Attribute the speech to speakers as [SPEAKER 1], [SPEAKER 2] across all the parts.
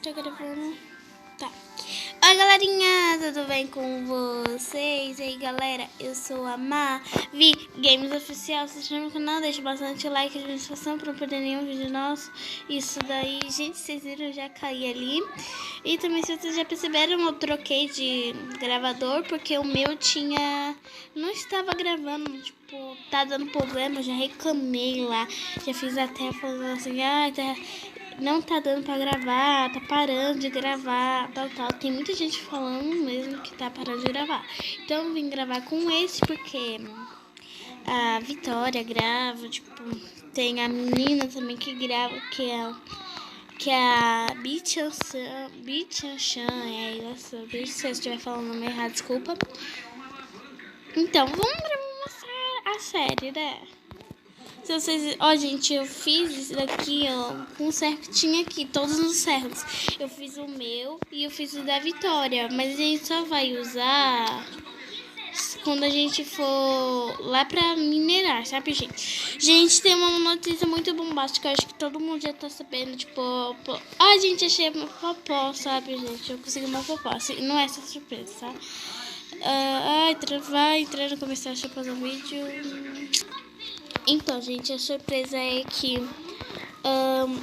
[SPEAKER 1] Tá gravando? Tá. Oi, galerinha, tudo bem com vocês? E aí, galera, eu sou a Mavi Games Oficial. Se inscreve no canal, deixa bastante like e notificação pra não perder nenhum vídeo nosso. Isso daí, gente, vocês viram, eu já caí ali. E também, se vocês já perceberam, eu troquei de gravador porque o meu não estava gravando, tipo, tá dando problema. Eu já reclamei lá, já fiz até falando assim, não tá dando pra gravar, tá parando de gravar, tal. Tem muita gente falando mesmo que tá parando de gravar. Então eu vim gravar com esse porque a Vitória grava, tipo, tem a menina também que grava, que é a Bichanchan, se eu estiver falando o nome errado, desculpa. Então, vamos gravar a série, né? Se vocês... Ó, gente, eu fiz isso daqui, ó, com certinho aqui, todos os certos. Eu fiz o meu e eu fiz o da Vitória, mas a gente só vai usar quando a gente for lá pra minerar, sabe, gente? Gente, tem uma notícia muito bombástica, eu acho que todo mundo já tá sabendo, tipo... gente, achei uma popó, sabe, gente? Eu consegui uma popó, assim, não é essa surpresa, tá? Vai entrar no começar a fazer um vídeo... Então, gente, a surpresa é que...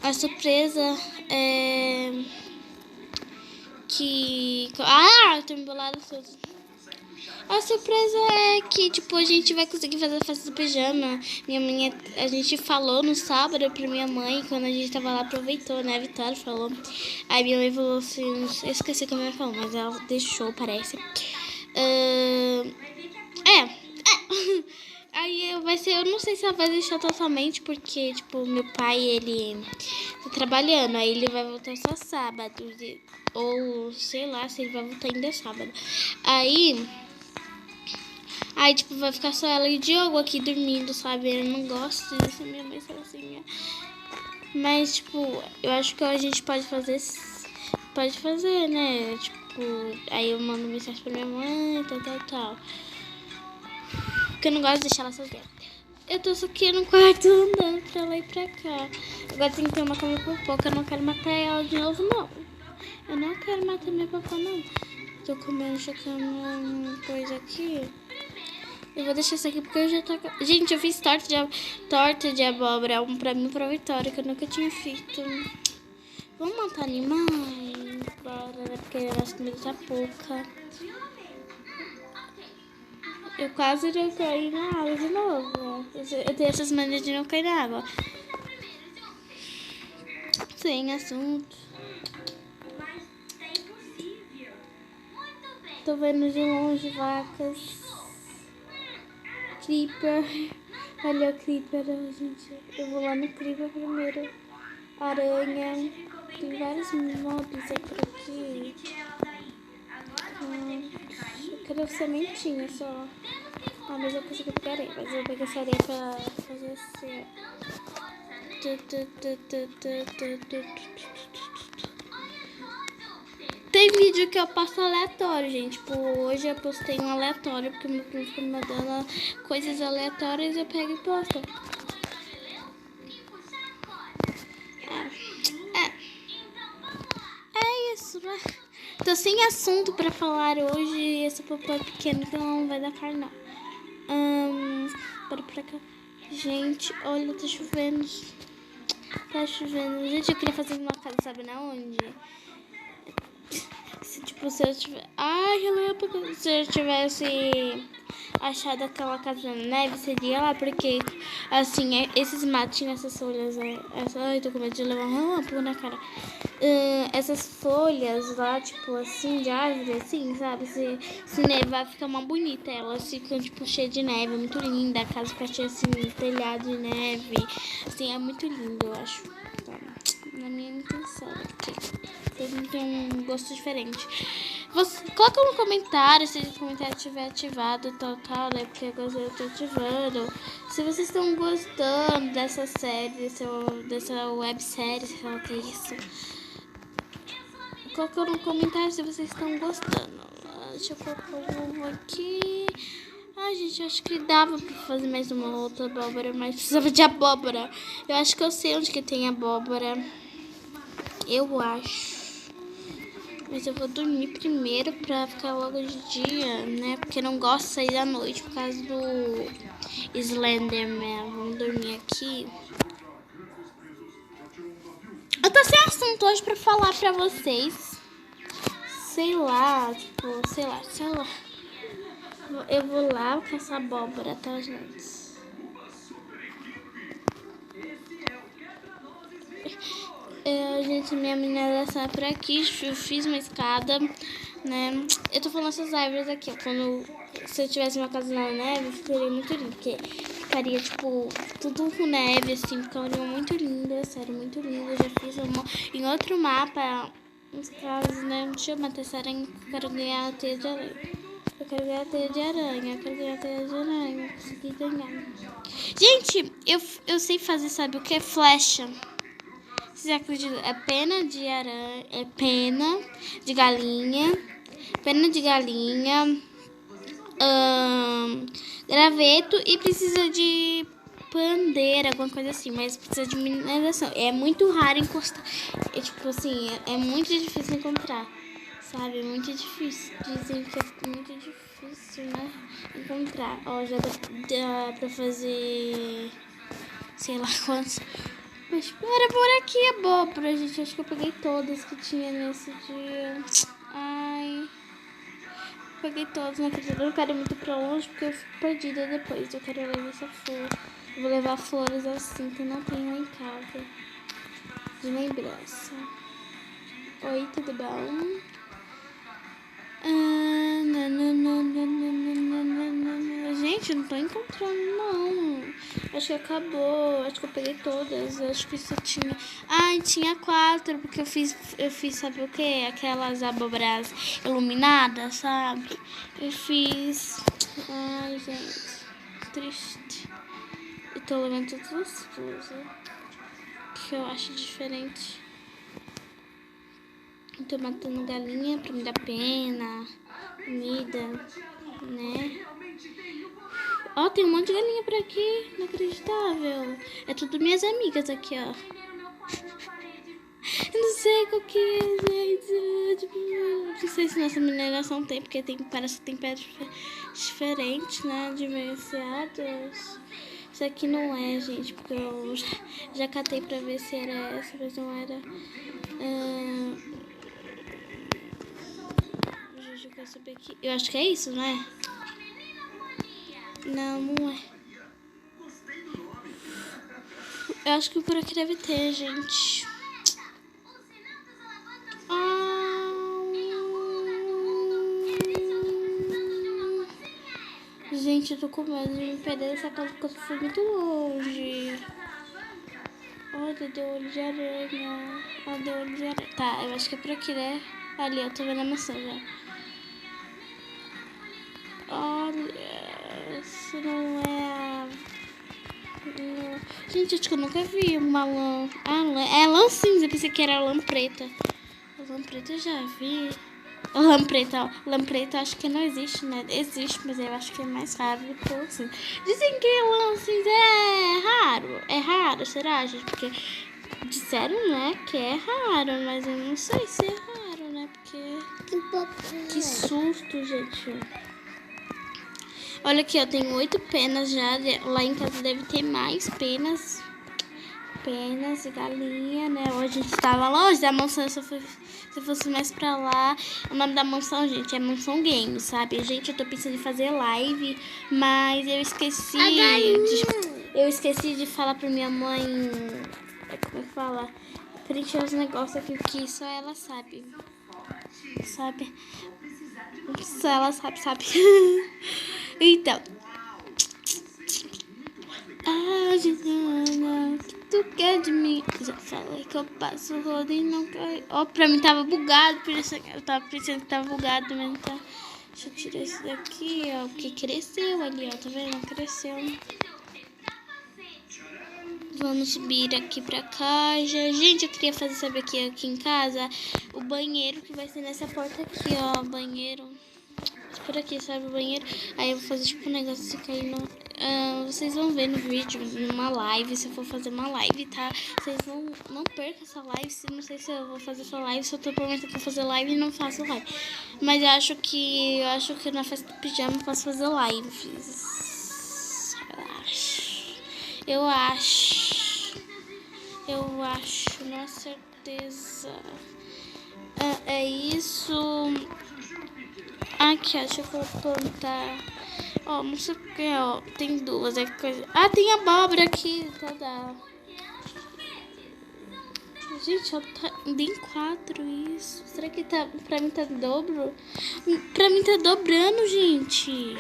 [SPEAKER 1] a surpresa é... que... eu tô embolada toda. A surpresa é que, tipo, a gente vai conseguir fazer a festa do pijama. A gente falou no sábado pra minha mãe, quando a gente tava lá, aproveitou, né? A Vitória falou. Aí minha mãe falou assim... Eu esqueci o que a minha mãe falou, mas ela deixou, parece. Aí vai ser, eu não sei se ela vai deixar totalmente, porque, tipo, meu pai, ele tá trabalhando, aí ele vai voltar só sábado, ou sei lá se ele vai voltar ainda sábado. Aí, tipo, vai ficar só ela e o Diogo aqui dormindo, sabe? Eu não gosto disso, minha mãe sozinha. Mas, tipo, eu acho que a gente pode fazer, né? Tipo, aí eu mando mensagem pra minha mãe, tal. Porque eu não gosto de deixar ela sozinha. Eu tô só aqui no quarto andando pra lá e pra cá. Agora tem que ter uma cama popoca. Eu não quero matar ela de novo, não. Eu não quero matar minha popó, não. Tô comendo, chocando uma coisa aqui. Eu vou deixar isso aqui porque eu já tô... Gente, eu fiz torta de abóbora. Pra mim, pra Vitória, que eu nunca tinha feito. Vamos matar animais? Bora, né? Porque a nossa comida tá pouca. Eu quase não caí na água de novo. Eu tenho essas manias de não cair na água. Sem assunto. Tô vendo de longe vacas. Creeper. Olha o creeper, gente. Eu vou lá no creeper primeiro. Aranha. Tem vários mobs por aqui. Eu quero sementinha só. Mas eu consegui pegar areia. Mas eu vou pegar essa areia pra fazer assim. Tem vídeo que eu passo aleatório, gente. Tipo, hoje eu postei um aleatório, porque meu primo ficou me mandando coisas aleatórias, eu pego e posto. É isso, né? Tô sem assunto pra falar hoje. Esse popô é pequeno, então não vai dar carne, não. Bora pra cá. Gente, olha, tá chovendo. Tá chovendo. Gente, eu queria fazer uma casa, sabe na onde? Se eu tivesse... relâmpago. Se eu tivesse achado aquela casa na neve, seria lá, porque, assim, esses matinhos, essas folhas... Ai, tô com medo de levar um relâmpago na cara. Essas folhas lá, tipo, assim, de árvore, assim, sabe? Se nevar, fica uma bonita. Elas ficam, tipo, cheias de neve. É muito linda. A casa fica cheia, assim, telhado de neve. Assim, é muito lindo, eu acho. Tá? Na minha intenção, porque todo mundo tem um gosto diferente. Coloca no comentário se o comentário estiver ativado, tal, né? Porque agora eu tô ativando. Se vocês estão gostando dessa série, dessa websérie, sei lá o que é isso. Coloca no comentário se vocês estão gostando. Deixa eu colocar um aqui. Gente, eu acho que dava pra fazer mais uma outra abóbora, mas precisava de abóbora. Eu acho que eu sei onde que tem abóbora. Eu acho. Mas eu vou dormir primeiro pra ficar logo de dia, né? Porque eu não gosto de sair da noite por causa do Slenderman. Vamos dormir aqui. Eu tô sem assunto hoje pra falar pra vocês. Sei lá. Eu vou lá caçar abóbora, tá, gente? Gente, minha mineração é por aqui. Eu fiz uma escada, né? Eu tô falando essas árvores aqui, ó. Se eu tivesse uma casa na neve, ficaria muito lindo. Porque ficaria, tipo, tudo com neve, assim. Ficaria muito lindo, sério, muito lindo. Eu já fiz em outro mapa, uns casos, né? Deixa eu matar essa aranha, eu quero ganhar a teia de aranha. Eu quero ganhar a teia de aranha. Consegui ganhar. Gente, eu sei fazer, sabe o que? Flecha. Vocês acreditam? É pena de aranha, é pena de galinha, graveto e precisa de pandeira, alguma coisa assim, mas precisa de mineração. É muito raro encostar, tipo assim, é muito difícil encontrar, sabe? É muito difícil, dizem que é muito difícil, né? Encontrar. Ó, já dá pra fazer, sei lá quantos. Mas era por aqui a abóbora, gente. Acho que eu peguei todas que tinha nesse dia. Ai. Peguei todas, não acredito. Eu não quero ir muito pra longe porque eu fico perdida depois. Eu quero levar essa flor. Eu vou levar flores assim que não tem lá em casa. De lembrança. Oi, tudo bom? Gente, eu não tô encontrando, não. Acho que acabou. Acho que eu peguei todas. Acho que só tinha. Ai, tinha 4, porque eu fiz, sabe o que? Aquelas abóboras iluminadas, sabe? Eu fiz. Ai, gente. Triste. Eu tô levando todas as coisas que eu acho diferente. Eu tô matando galinha pra me dar pena, comida, né? Ó, tem um monte de galinha por aqui, inacreditável. É tudo minhas amigas aqui, ó. Eu não sei qual que é, gente. Não sei se nossa mineração tem, porque parece que tem pedras diferentes, né? Diferenciadas. Isso aqui não é, gente, porque eu já catei pra ver se era essa, mas não era. Eu quero saber aqui. Eu acho que é isso, não é? Não, não é. Eu acho que por aqui deve ter, gente. Gente, eu tô com medo de me perder essa casa porque eu fui muito longe. Olha, deu olho de aranha. Olha, deu olho de aranha. Tá, eu acho que é por aqui, né? Ali, eu tô vendo a maçã já. Olha, isso não é a... Gente, acho que eu nunca vi uma lã. É lã cinza, pensei que era lã preta. A lã preta eu já vi. Lã preta, ó. Lã preta acho que não existe, né? Existe, mas eu acho que é mais raro do que assim. Dizem que lã cinza é raro. É raro, será, gente? Porque disseram, né, que é raro, mas eu não sei se é raro, né? Porque... Que susto, gente. Olha aqui, eu tenho 8 penas já. Lá em casa deve ter mais penas. Penas e galinha, né? Hoje a gente tava longe da mansão. Se eu fosse mais pra lá. O nome da mansão, gente, é Mansão Games, sabe? Gente, eu tô pensando em fazer live, mas eu esqueci de falar pra minha mãe. Como é que fala? Preencher os negócios aqui que só ela sabe. Sabe? Só ela sabe. Então. Ah, Juliana, o que tu quer de mim? Já falei que eu passo o rodo e não cai. Ó, pra mim tava bugado, eu tava pensando que tava bugado, mas não tá. Deixa eu tirar isso daqui, ó, porque cresceu ali, ó, tá vendo? Cresceu. Vamos subir aqui pra cá. Gente, eu queria fazer, sabe, aqui em casa, o banheiro que vai ser nessa porta aqui, ó, banheiro. Por aqui, sabe, o banheiro. Aí eu vou fazer tipo um negócio de cair no... vocês vão ver no vídeo, numa live, se eu for fazer uma live, tá? Vocês não percam essa live. Não sei se eu vou fazer essa live, se eu tô prometendo que vou fazer live e não faço live. Mas eu acho que na festa do pijama eu posso fazer lives. Eu acho, não é certeza. É isso. Aqui, deixa eu plantar. Ó, não sei porque, ó, tem duas. Coisa... Ah, tem abóbora aqui, toda. Gente, ó, tem 4 isso. Será que tá, pra mim tá dobro? Pra mim tá dobrando, gente.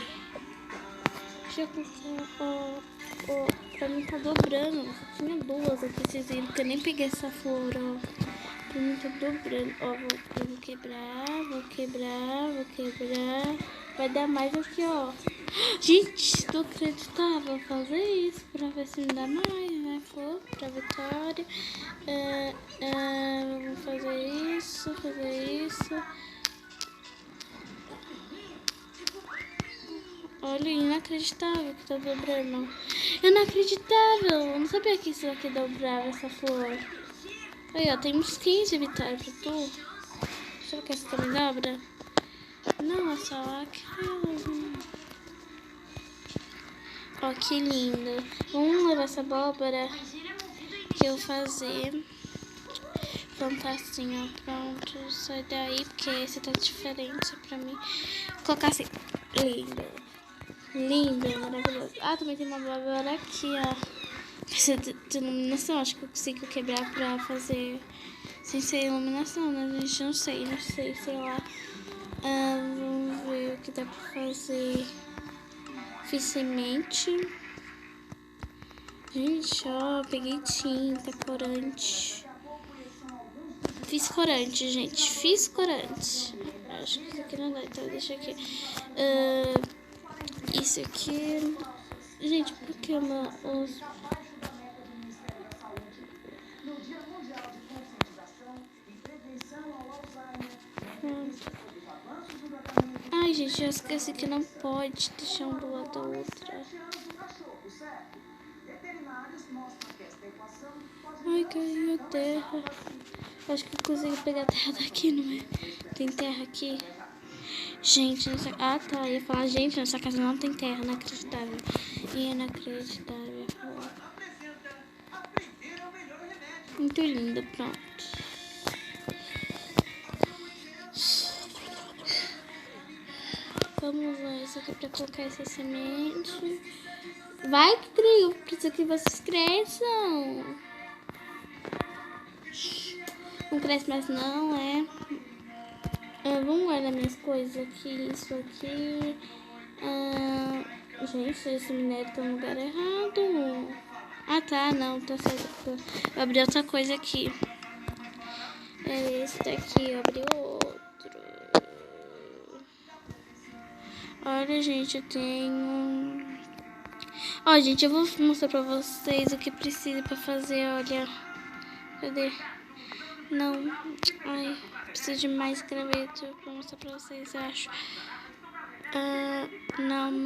[SPEAKER 1] Deixa eu pensar, ó, pra mim tá dobrando. Só tinha 2 aqui, vocês viram que eu nem peguei essa flor, ó. Pra mim tá dobrando. Ó, eu vou quebrar. Vai dar mais aqui, ó. Gente, tô acreditando. Vou fazer isso pra ver se me dá mais, né? For pra vitória. Vou fazer isso. Olha, inacreditável que tá dobrando. Inacreditável. Eu não sabia que isso aqui dobrava essa flor. Aí, ó, tem uns 15 vitórias pra tu. Será que essa também dobra? Não, é só aquela. Ó, que lindo. Vamos levar essa abóbora que eu fazer. Plantar assim, ó. Pronto, sai daí, porque esse tá diferente pra mim. Vou colocar assim. Lindo, maravilhoso. Ah, também tem uma abóbora aqui, ó. Precisa de iluminação, acho que eu consigo quebrar pra fazer sem ser iluminação, né, gente? Não sei, sei lá. Vamos ver o que dá pra fazer. Fiz semente. Gente, ó, peguei tinta, corante. Fiz corante, gente. Acho que isso aqui não dá, então deixa aqui. Isso aqui... Gente, por que os... Ai, gente, eu esqueci que não pode deixar um do lado da outra. Ai, caiu a terra. Acho que eu consigo pegar a terra daqui, não é? Tem terra aqui? Gente, nessa... Ah, tá. Eu ia falar, gente, nessa casa não tem terra. Inacreditável. Inacreditável. Muito lindo, pronto. Vamos lá, isso aqui pra colocar essa semente. Vai, trio, preciso que vocês cresçam. Não cresce mais não, é? Vamos guardar minhas coisas aqui, isso aqui. Gente, esse minério tá no lugar errado. Ah, tá, não, tá certo. Eu abri outra coisa aqui. Esse daqui, eu abri outro. Olha, gente, eu tenho... Ó, gente, eu vou mostrar pra vocês o que precisa pra fazer, olha. Cadê? Não. Ai, preciso de mais graveto pra mostrar pra vocês, eu acho. Não.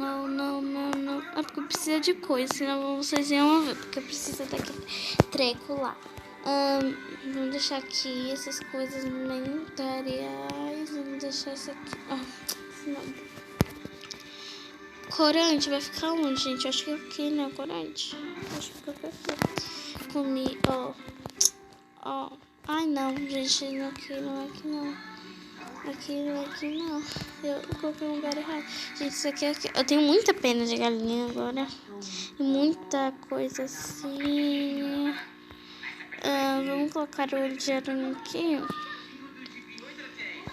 [SPEAKER 1] Ah, porque precisa de coisa, senão vocês iam ver. Porque precisa daquele treco lá. Vamos deixar aqui essas coisas materiais. Vamos deixar isso aqui. Não. Corante vai ficar onde, gente? Eu acho que aqui, né? Corante. Acho que fica aqui. Comi, ó. Ai, não, gente. Não é aqui, não. Aqui não. Eu coloquei um lugar errado. Gente, isso aqui é aqui. Eu tenho muita pena de galinha agora. E muita coisa assim. Vamos colocar o olho de aranha aqui.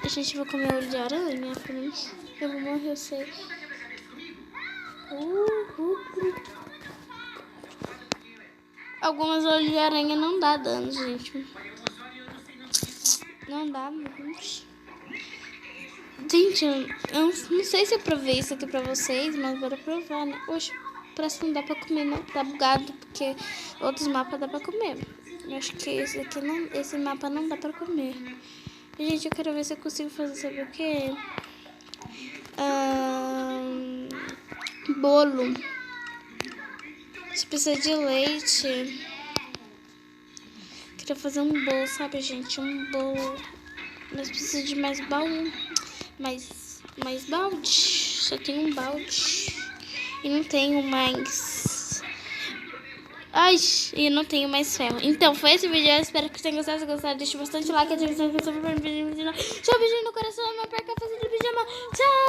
[SPEAKER 1] A gente vai comer olho de aranha. Eu vou morrer, eu sei. Algumas olhos de aranha não dá dano, gente. Não dá, gente. Gente, eu não sei se eu provei isso aqui pra vocês, mas bora provar, né? Oxe, parece que não dá pra comer, não. Tá bugado, porque outros mapas dá pra comer. Eu acho que esse mapa não dá pra comer. Gente, eu quero ver se eu consigo fazer, sabe o quê? Bolo. Você precisa de leite. Queria fazer um bolo, sabe, gente? Um bolo. Mas precisa de mais baú. Mais balde. Só tenho um balde. E não tenho mais... Ai, e não tenho mais ferro. Então, foi esse vídeo. Eu espero que vocês tenham gostado. Se gostaram, deixe bastante like. Ative o sininho. Tchau, beijinho no coração. Não perca a fase de pijama. Tchau!